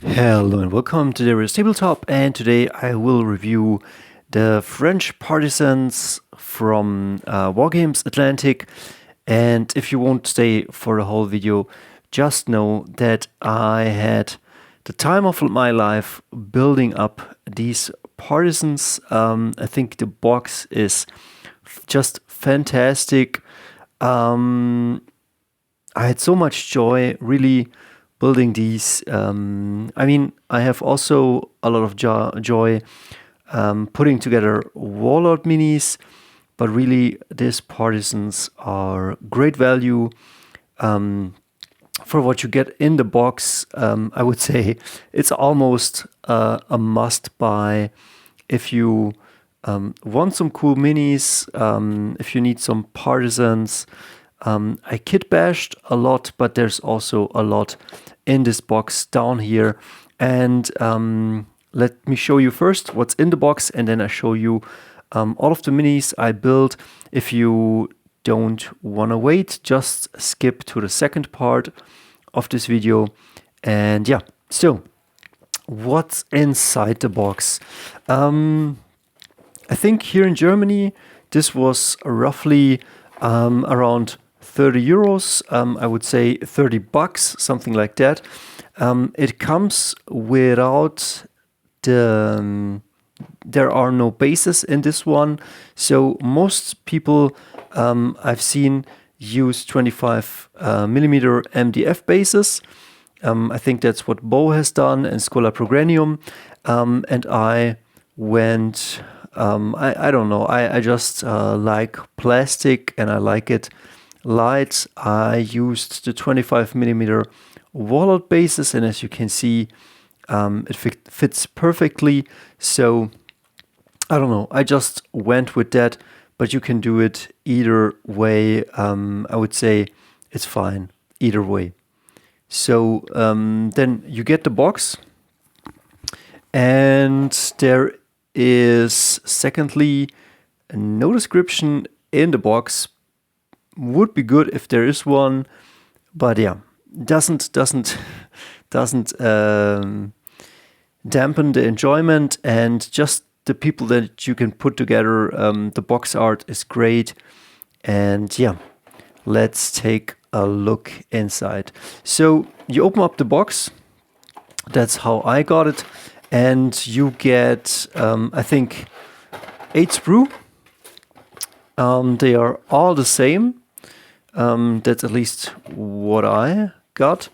Hello and welcome to the Tabletop, and today I will review the French Partisans from Wargames Atlantic. And if you won't stay for the whole video, just know that I had the time of my life building up these partisans. I think the box is just fantastic. I had so much joy really building these. I have also a lot of joy putting together Warlord minis, but really these partisans are great value for what you get in the box. I would say it's almost a must buy if you want some cool minis, if you need some partisans. I kit bashed a lot, but there's also a lot in this box down here. And let me show you first what's in the box, and then I show you all of the minis I built. If you don't want to wait, just skip to the second part of this video. And yeah, so what's inside the box? I think here in Germany, this was roughly around 30 euros. I would say 30 bucks, something like that. It comes without there are no bases in this one. So most people I've seen use 25 millimeter MDF bases. I think that's what Bo has done and Schola Progrenium. And I went, I don't know, I just like plastic and I like it light. I used the 25 millimeter Warlord bases, and as you can see, it fits perfectly. So I don't know, I just went with that, but you can do it either way. I would say it's fine either way. So then you get the box, and there is secondly no description in the box. Would be good if there is one, but yeah, doesn't dampen the enjoyment, and just the people that you can put together. The box art is great, and yeah, let's take a look inside. So you open up the box. That's how I got it, and you get I think 8 sprue. They are all the same. That's at least what I got,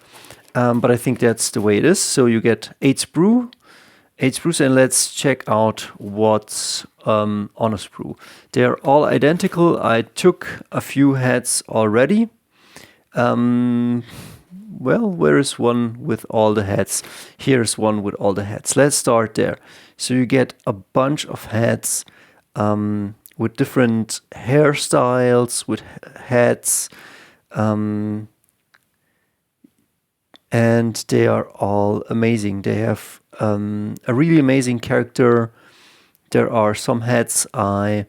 but I think that's the way it is. So you get 8 sprues, and let's check out what's on a sprue. They're all identical. I took a few heads already. Well, where is one with all the heads? Here's one with all the heads. Let's start there. So you get a bunch of heads with different hairstyles, with heads, and they are all amazing. They have a really amazing character. There are some heads I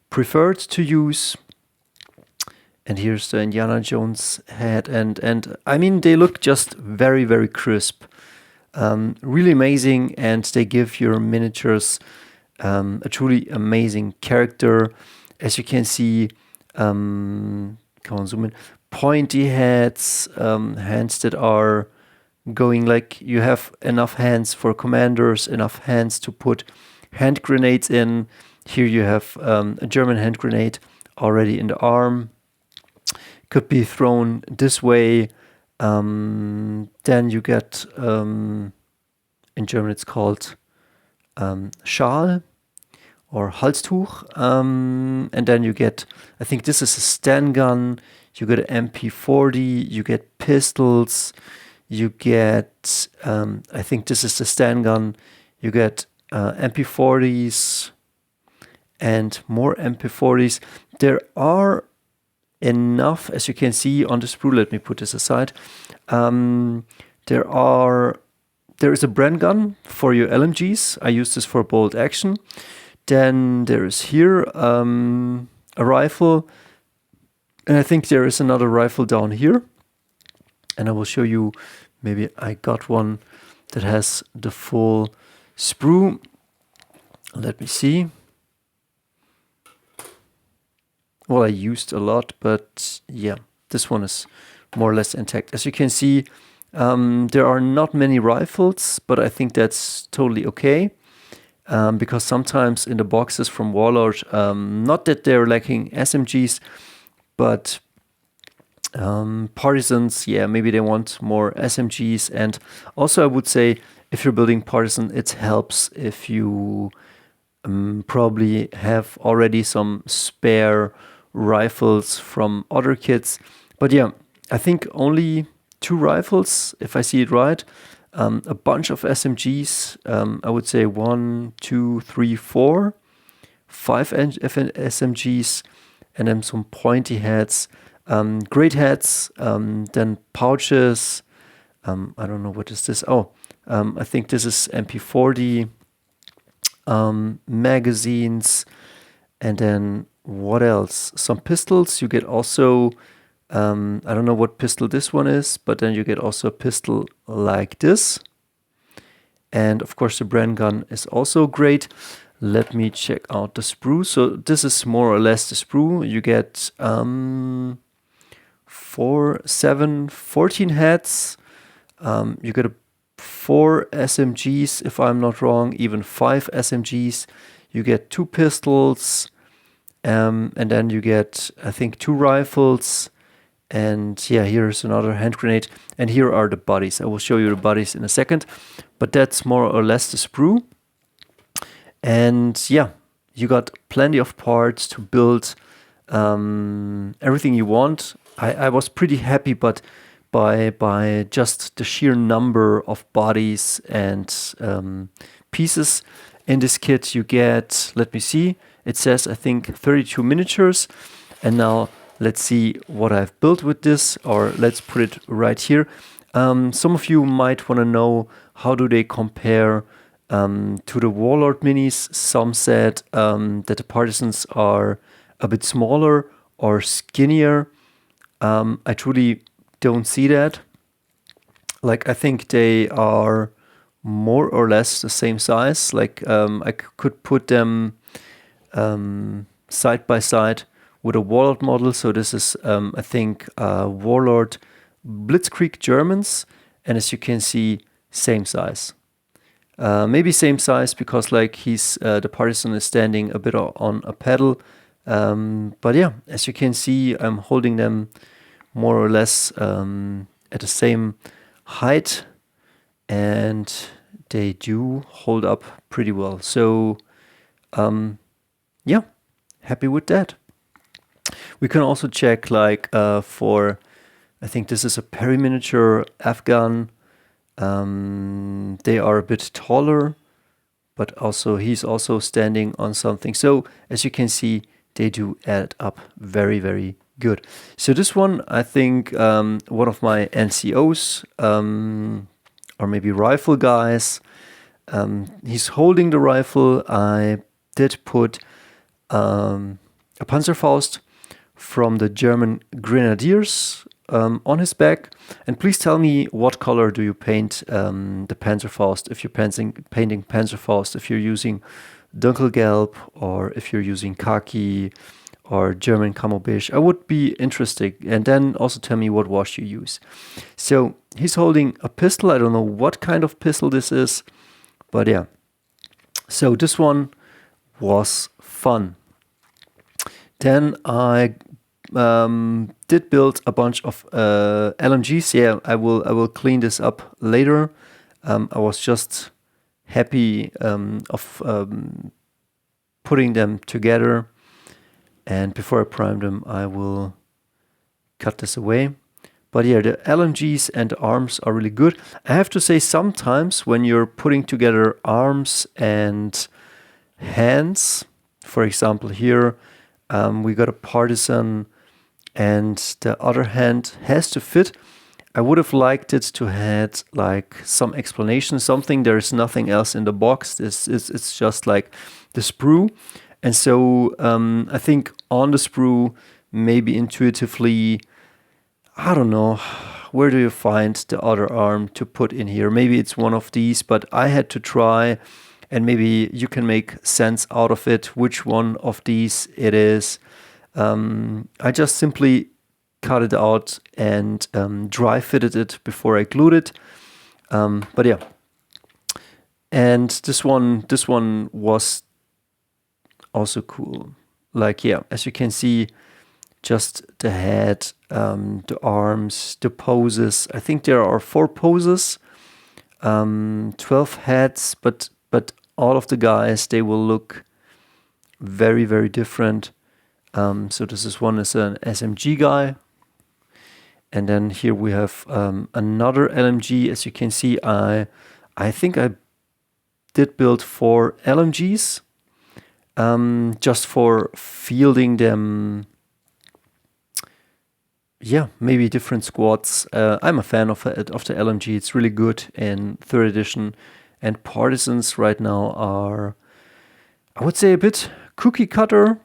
preferred to use. And here's the Indiana Jones head. And I mean, they look just very, very crisp. Really amazing, and they give your miniatures a truly amazing character. As you can see, come on, zoom in. Pointy heads, hands that are going like you have enough hands for commanders, enough hands to put hand grenades in. Here you have a German hand grenade already in the arm. Could be thrown this way. Then you get, in German it's called Schal or Halstuch. And then you get, I think this is a Sten gun. You get an MP40. You get pistols. You get, I think this is the Sten gun. You get MP40s and more MP40s. There are enough, as you can see on the sprue. Let me put this aside. There is a Bren gun for your LMGs. I use this for bolt action. Then there is here a rifle, and I think there is another rifle down here. And I will show you. Maybe I got one that has the full sprue. Let me see. Well, I used a lot, but yeah, this one is more or less intact. As you can see, there are not many rifles, but I think that's totally okay. Because sometimes in the boxes from Warlord, not that they're lacking SMGs, but Partisans, yeah, maybe they want more SMGs. And also I would say if you're building Partisan, it helps if you probably have already some spare rifles from other kits. But yeah, I think only 2 rifles, if I see it right. A bunch of SMGs, I would say 1, 2, 3, 4, 5 SMGs, and then some pointy heads, great heads, then pouches. I don't know, what is this? Oh, I think this is MP40, magazines, and then what else? Some pistols. You get also, I don't know what pistol this one is, but then you get also a pistol like this. And of course the Bren gun is also great. Let me check out the sprue. So this is more or less the sprue. You get 4, 7, 14 heads. You get 4 SMGs, if I'm not wrong, even 5 SMGs. You get 2 pistols, and then you get, I think, 2 rifles. And yeah, here's another hand grenade. And here are the bodies. I will show you the bodies in a second. But that's more or less the sprue. And yeah, you got plenty of parts to build everything you want. I was pretty happy, but by just the sheer number of bodies and pieces in this kit, you get, let me see, it says I think 32 miniatures. And now let's see what I've built with this, or let's put it right here. Some of you might want to know, how do they compare to the Warlord minis? Some said that the Partisans are a bit smaller or skinnier. I truly don't see that. Like, I think they are more or less the same size. Like, I could put them side by side with a Warlord model. So this is, I think, Warlord Blitzkrieg Germans. And as you can see, same size. Maybe same size because like he's the Partisan is standing a bit on a pedal. But yeah, as you can see, I'm holding them more or less at the same height, and they do hold up pretty well. So yeah, happy with that. We can also check like for, I think this is a peri-miniature Afghan. They are a bit taller, but also he's also standing on something. So as you can see, they do add up very, very good. So this one, I think one of my NCOs or maybe rifle guys, he's holding the rifle. I did put a Panzerfaust from the German Grenadiers on his back. And please tell me, what color do you paint the Panzerfaust? If you're painting Panzerfaust, if you're using Dunkelgelb, or if you're using khaki or German camo beige, I would be interested. And then also tell me what wash you use. So he's holding a pistol. I don't know what kind of pistol this is, but yeah. So this one was fun. Then I did build a bunch of LMGs. Yeah, I will clean this up later. I was just happy of putting them together, and before I prime them, I will cut this away. But yeah, the LMGs and the arms are really good. I have to say, sometimes when you're putting together arms and hands, for example here, we got a Partisan and the other hand has to fit. I would have liked it to had like some explanation, something. There's nothing else in the box. It's just like the sprue. And so I think on the sprue, maybe intuitively, I don't know, where do you find the other arm to put in here? Maybe it's one of these, but I had to try, and maybe you can make sense out of it, which one of these it is. I just simply cut it out and dry fitted it before I glued it. But yeah, and this one was also cool. Like, yeah, as you can see, just the head, the arms, the poses. I think there are 4 poses, 12 heads, but all of the guys, they will look very, very different. So this one is an SMG guy. And then here we have another LMG. As you can see, I think I did build 4 LMGs just for fielding them. Yeah, maybe different squads. I'm a fan of the LMG. It's really good in 3rd edition. And Partisans right now are, I would say, a bit cookie cutter,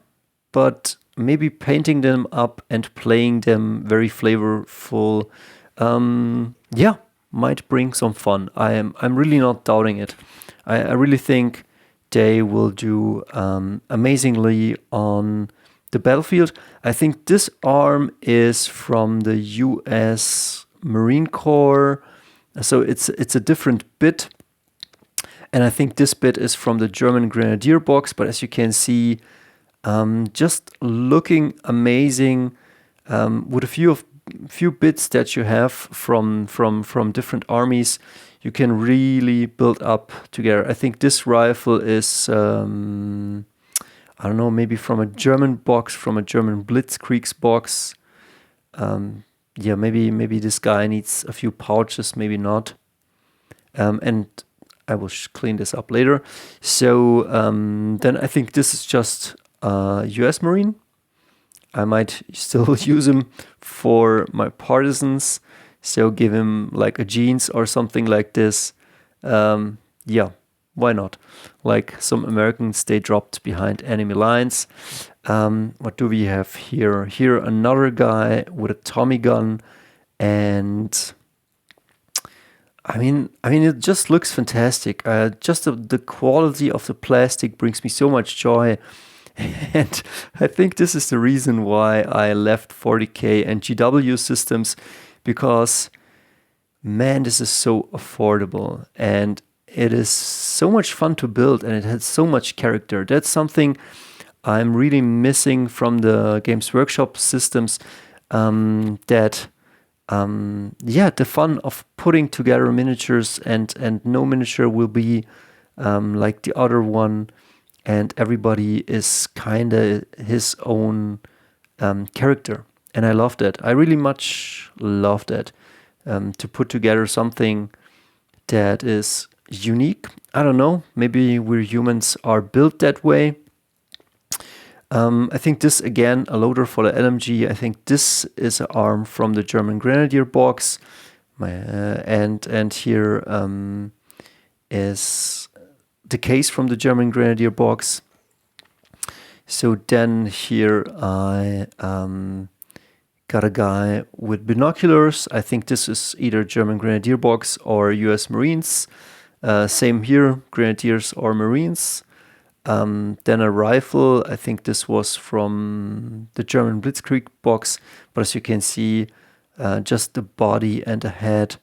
but maybe painting them up and playing them very flavorful, yeah, might bring some fun. I'm really not doubting it. I really think they will do amazingly on the battlefield. I think this arm is from the US Marine Corps, so it's a different bit. And I think this bit is from the German Grenadier box, but as you can see, just looking amazing with a few bits that you have from different armies. You can really build up together. I think this rifle is I don't know, maybe from a German box, from a German Blitzkriegs box. Yeah, maybe this guy needs a few pouches, maybe not. And I will clean this up later. So then I think this is just US Marine. I might still use him for my Partisans. So give him like a jeans or something like this. Yeah, why not? Like some Americans, they dropped behind enemy lines. What do we have here? Here another guy with a Tommy gun, and I mean, it just looks fantastic. Just the quality of the plastic brings me so much joy. And I think this is the reason why I left 40K and GW systems, because, man, this is so affordable and it is so much fun to build, and it has so much character. That's something I'm really missing from the Games Workshop systems, that the fun of putting together miniatures, and no miniature will be like the other one, and everybody is kind of his own character. And I love that. I really much love that, to put together something that is unique. I don't know, maybe we humans are built that way. I think this, again, a loader for the LMG. I think this is an arm from the German Grenadier box. And here is the case from the German Grenadier box. So then here I got a guy with binoculars. I think this is either German Grenadier box or US Marines. Same here, Grenadiers or Marines. Then a rifle. I think this was from the German Blitzkrieg box, but as you can see, just the body and the head.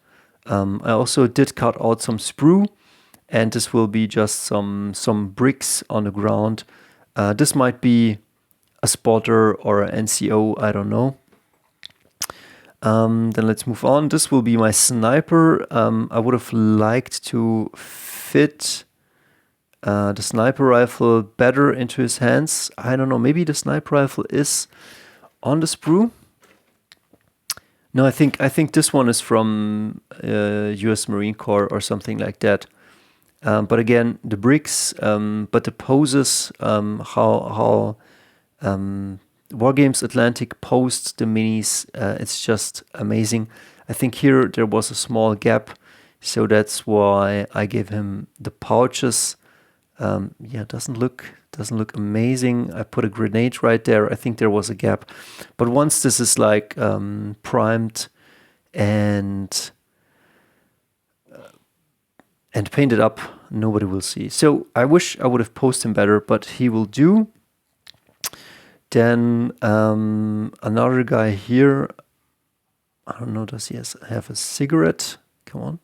I also did cut out some sprue, and this will be just some bricks on the ground. This might be a spotter or an NCO, I don't know. Then let's move on. This will be my sniper. I would have liked to fit the sniper rifle better into his hands. I don't know, maybe the sniper rifle is on the sprue. No, I think this one is from US Marine Corps or something like that. But again, the bricks, but the poses, how Wargames Atlantic posts the minis, it's just amazing. I think here there was a small gap, so that's why I gave him the pouches. Yeah, doesn't look amazing. I put a grenade right there. I think there was a gap, but once this is like primed and paint it up, nobody will see. So I wish I would have posted him better, but he will do. Then another guy here. I don't know, does he have a cigarette? Come on.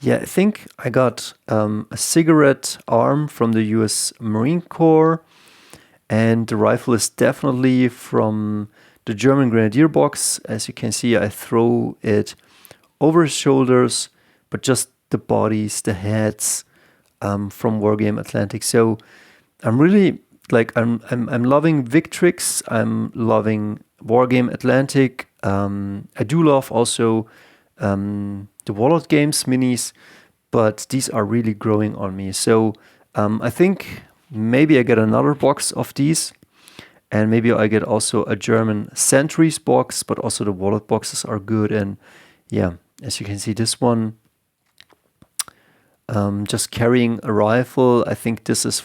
Yeah, I think I got a cigarette arm from the US Marine Corps, and the rifle is definitely from the German Grenadier box. As you can see, I throw it over his shoulders, but just the bodies, the heads from Wargame Atlantic. So I'm really I'm loving Victrix. I'm loving Wargame Atlantic. I do love also the Warlord Games minis, but these are really growing on me. So I think maybe I get another box of these, and maybe I get also a German Sentries box, but also the Warlord boxes are good. And yeah, as you can see, this one, just carrying a rifle. I think this is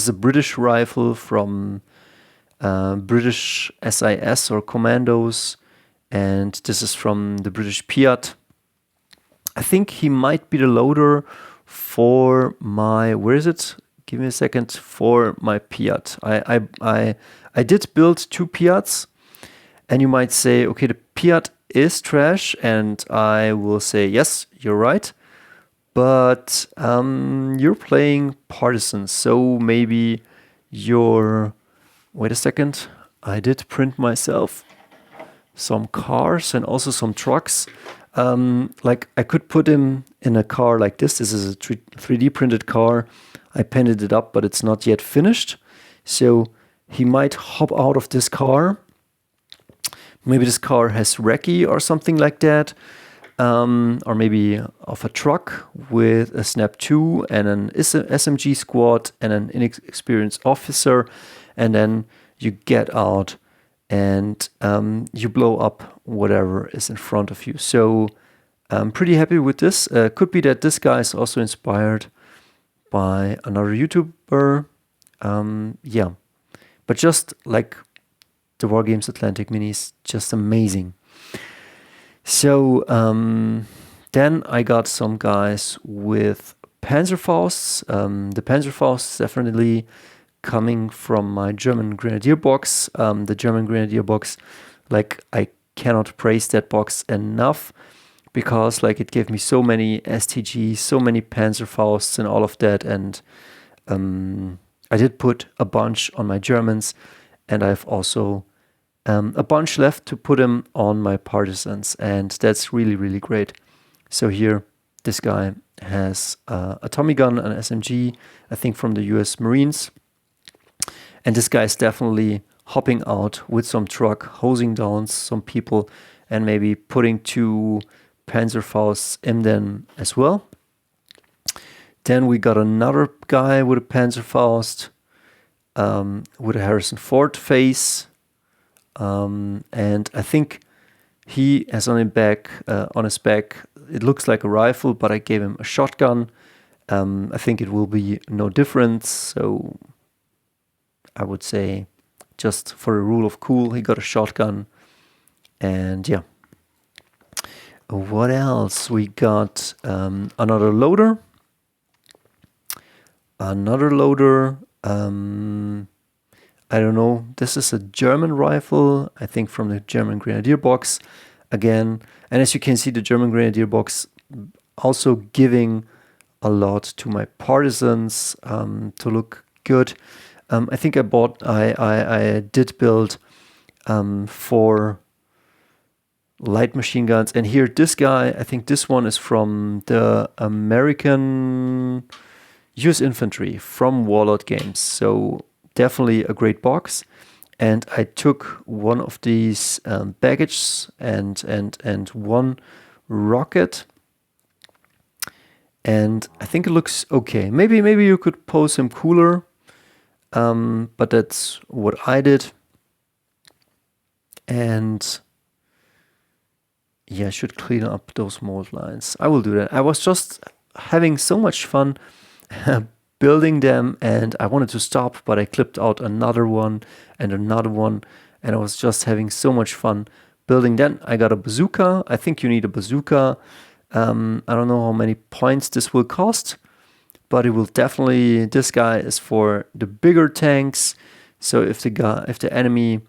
a British rifle from British SIS or Commandos, and this is from the British Piat. I think he might be the loader for my, where is it? Give me a second, for my Piat. I did build 2 Piats, and you might say, okay, the Piat is trash, and I will say, yes, you're right. But you're playing Partisans, so maybe you're... Wait a second, I did print myself some cars and also some trucks. Like I could put him in a car like this. This is a 3D printed car. I painted it up, but it's not yet finished. So he might hop out of this car. Maybe this car has recce or something like that. Or maybe of a truck with a Snap 2 and an SMG squad and an inexperienced officer. And then you get out and you blow up whatever is in front of you. So I'm pretty happy with this. Could be that this guy is also inspired by another YouTuber. Yeah, but just like the Wargames Atlantic minis, just amazing. So then I got some guys with Panzerfausts. The Panzerfausts definitely coming from my German Grenadier box. The German Grenadier box, like I cannot praise that box enough, because like it gave me so many STGs, so many Panzerfausts and all of that. And I did put a bunch on my Germans, and I've also a bunch left to put them on my Partisans, and that's really, really great. So here, this guy has a Tommy gun, an SMG, I think from the US Marines. And this guy is definitely hopping out with some truck, hosing down some people, and maybe putting 2 Panzerfausts in them as well. Then we got another guy with a Panzerfaust, with a Harrison Ford face. And I think he has on his back, it looks like a rifle, but I gave him a shotgun. I think it will be no difference. So I would say, just for a rule of cool, he got a shotgun. And yeah. What else? We got another loader. I don't know. This is a German rifle, I think from the German Grenadier box again. And as you can see, the German Grenadier box also giving a lot to my Partisans to look good. I think I did build 4 light machine guns. And here, this guy, I think this one is from the American US Infantry from Warlord Games. So definitely a great box. And I took one of these baggages and one rocket. And I think it looks okay. Maybe you could pose him cooler. But that's what I did. And yeah, I should clean up those mold lines. I will do that. I was just having so much fun building them, and I wanted to stop, but I clipped out another one and another one. and I was just having so much fun building. Then I got a bazooka. I think you need a bazooka. I don't know how many points this will cost, but it will definitely, this guy is for the bigger tanks. So if the enemy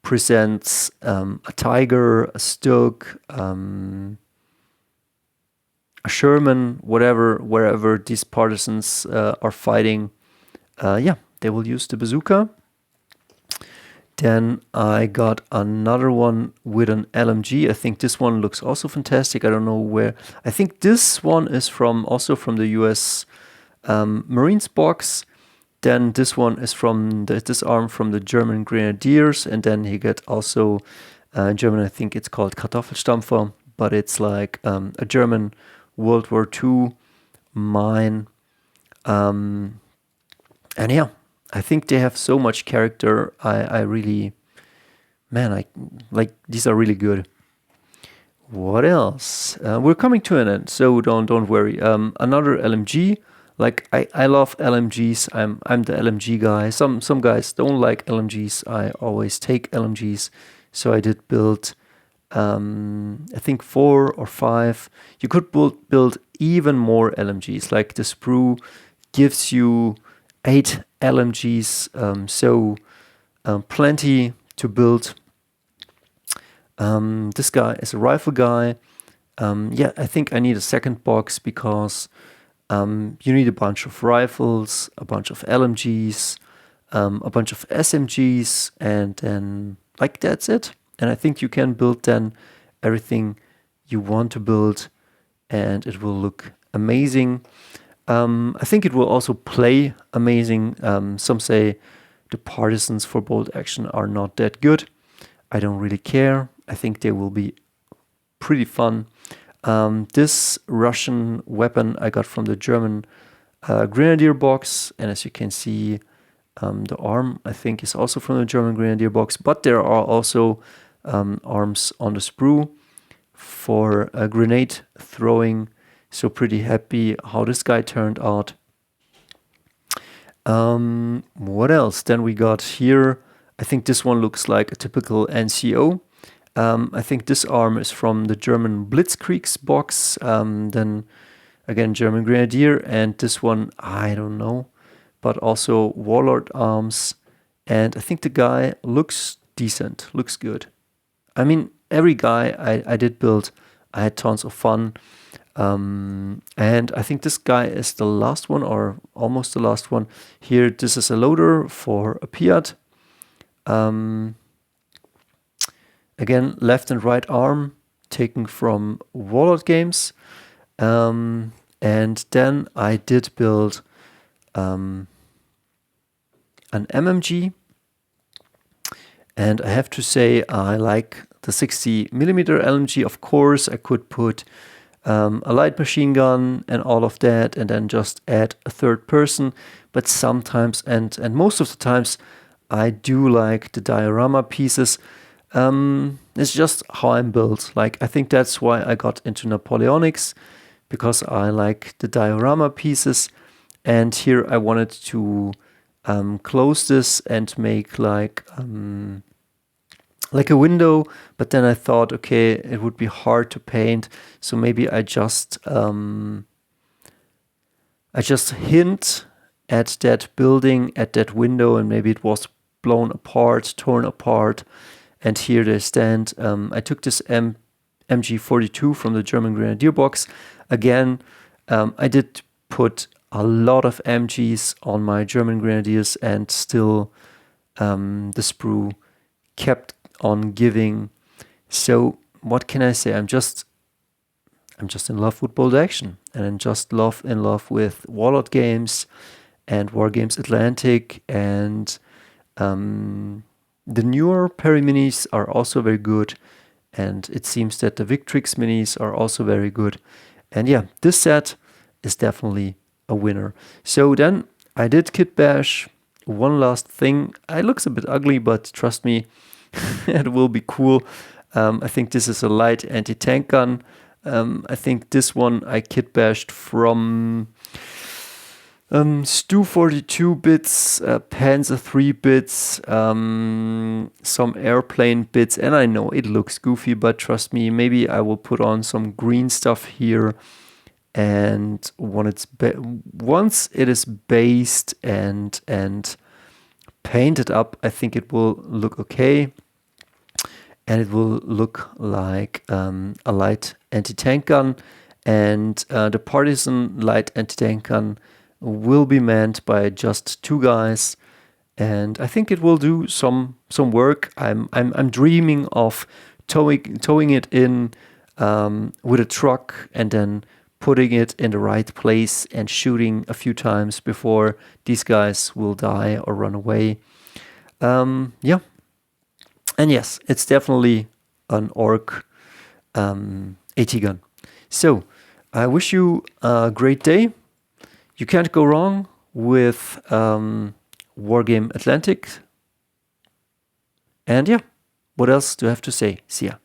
presents a tiger, a Stug, a Sherman, wherever these partisans are fighting, they will use the bazooka. Then I got another one with an LMG. I think this one looks also fantastic. I don't know where. I think this one is also from the US Marines box. Then this one is from this arm from the German Grenadiers. And then he got also in German, I think it's called Kartoffelstampfer, but it's like a German World War II mine. And yeah, I think they have so much character. I really, man, these are really good. What else? We're coming to an end, so don't worry. Another LMG. Like I love LMGs. I'm the LMG guy. Some guys don't like LMGs. I always take LMGs. So I did build I think 4 or 5. You could build even more LMGs. Like the sprue gives you 8 LMGs, so plenty to build. This guy is a rifle guy. I think I need a second box because you need a bunch of rifles, a bunch of LMGs, a bunch of SMGs, and then like that's it. And I think you can build then everything you want to build, and it will look amazing. I think it will also play amazing. Some say the partisans for bolt action are not that good. I don't really care. I think they will be pretty fun. This Russian weapon I got from the German Grenadier box, and as you can see, the arm I think is also from the German Grenadier box, but there are also arms on the sprue for grenade throwing. So pretty happy how this guy turned out. What else? Then we got here, I think this one looks like a typical NCO. I think this arm is from the German Blitzkriegs box. Then again, German Grenadier, and this one, I don't know, but also Warlord arms. And I think the guy looks decent, looks good. I mean, every guy I did build, I had tons of fun. And I think this guy is the last one, or almost the last one. Here, this is a loader for a Piat. Again, left and right arm taken from Warlord Games. And then I did build an MMG. And I have to say, I like the 60mm LMG. Of course, I could put a light machine gun and all of that, and then just add a third person. But sometimes, and most of the times, I do like the diorama pieces. It's just how I'm built. Like, I think that's why I got into Napoleonics, because I like the diorama pieces. And here I wanted to close this and make like a window, but then I thought, okay, it would be hard to paint, so maybe I just hint at that building, at that window, and maybe it was blown apart, torn apart, and here they stand. I took this MG42 from the German Grenadier box. Again, I did put a lot of MGs on my German Grenadiers, and still the sprue kept on giving. So what can I say? I'm just in love with bolt action, and I'm just in love with Warlord Games and Wargames Atlantic, and the newer Perry minis are also very good, and it seems that the Victrix minis are also very good. And yeah, this set is definitely a winner. So then I did kit bash. One last thing, it looks a bit ugly, but trust me, it will be cool. I think this is a light anti-tank gun. I think this one I kit bashed from Stu 42 bits, Panzer 3 bits, some airplane bits, and I know it looks goofy, but trust me, maybe I will put on some green stuff here. And once it is based and painted up, I think it will look okay, and it will look like a light anti-tank gun. And the Partisan light anti-tank gun will be manned by just 2 guys, and I think it will do some work. I'm dreaming of towing it in with a truck and then putting it in the right place and shooting a few times before these guys will die or run away. Yeah. And yes, it's definitely an orc AT gun. So I wish you a great day. You can't go wrong with Wargame Atlantic. And yeah, what else do I have to say? See ya.